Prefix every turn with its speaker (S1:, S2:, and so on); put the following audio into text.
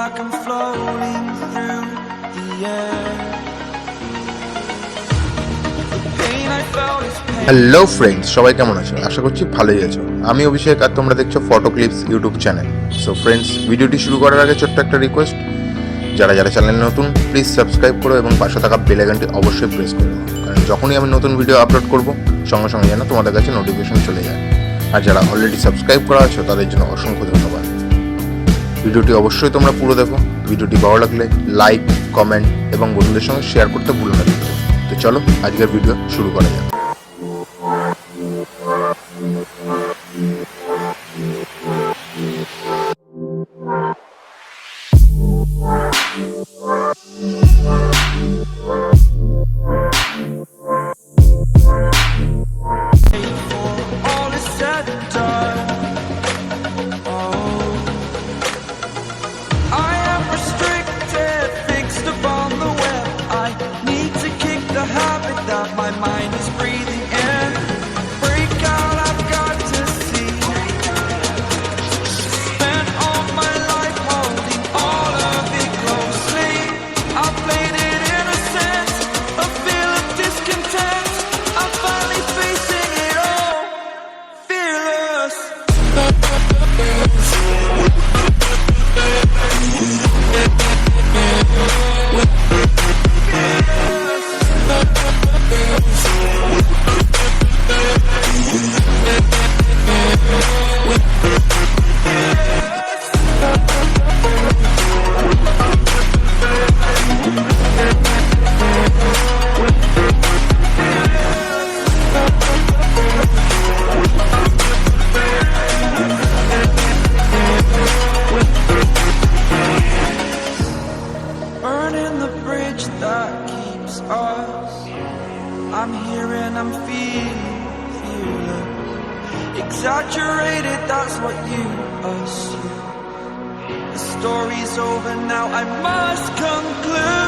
S1: like I'm floating through the air. The pain I felt is pain.
S2: Hello friends, সবাই কেমন আছো? আশা করছি ভালোই আছো। আমি অভিষেক আর তোমরা দেখছো photo clips YouTube channel. So friends, ভিডিওটি শুরু করার আগে ছোট্ট একটা রিকোয়েস্ট, যারা যারা চ্যানেলে নতুন প্লিজ সাবস্ক্রাইব করো এবং পাশে থাকা বেল আইকনটি অবশ্যই প্রেস করো, কারণ যখনই আমি নতুন ভিডিও আপলোড করব সঙ্গে সঙ্গে যেন তোমাদের কাছে নোটিফিকেশন চলে যায়। আর যারা অলরেডি সাবস্ক্রাইব করা আছো তাদের জন্য অসংখ্য ধন্যবাদ। ভিডিওটি অবশ্যই তোমরা পুরো দেখো। ভিডিওটি ভালো লাগলে লাইক, কমেন্ট এবং বন্ধুদের সঙ্গে শেয়ার করতে ভুলো না। তো চলো আজকের ভিডিও শুরু করা যাক।
S1: All is said and done. Oh, I am restricted, fixed upon the web. I need to kick the habit that my mind is breathing in. Break out, I've got to see. Spent all my life holding all of it closely. I played it innocent, a feel of discontent. I'm finally facing it all, fearless. Burning the bridge that keeps us. I'm here and I'm feeling fearless. Exaggerated, that's what you assume. The story's over now, I must conclude.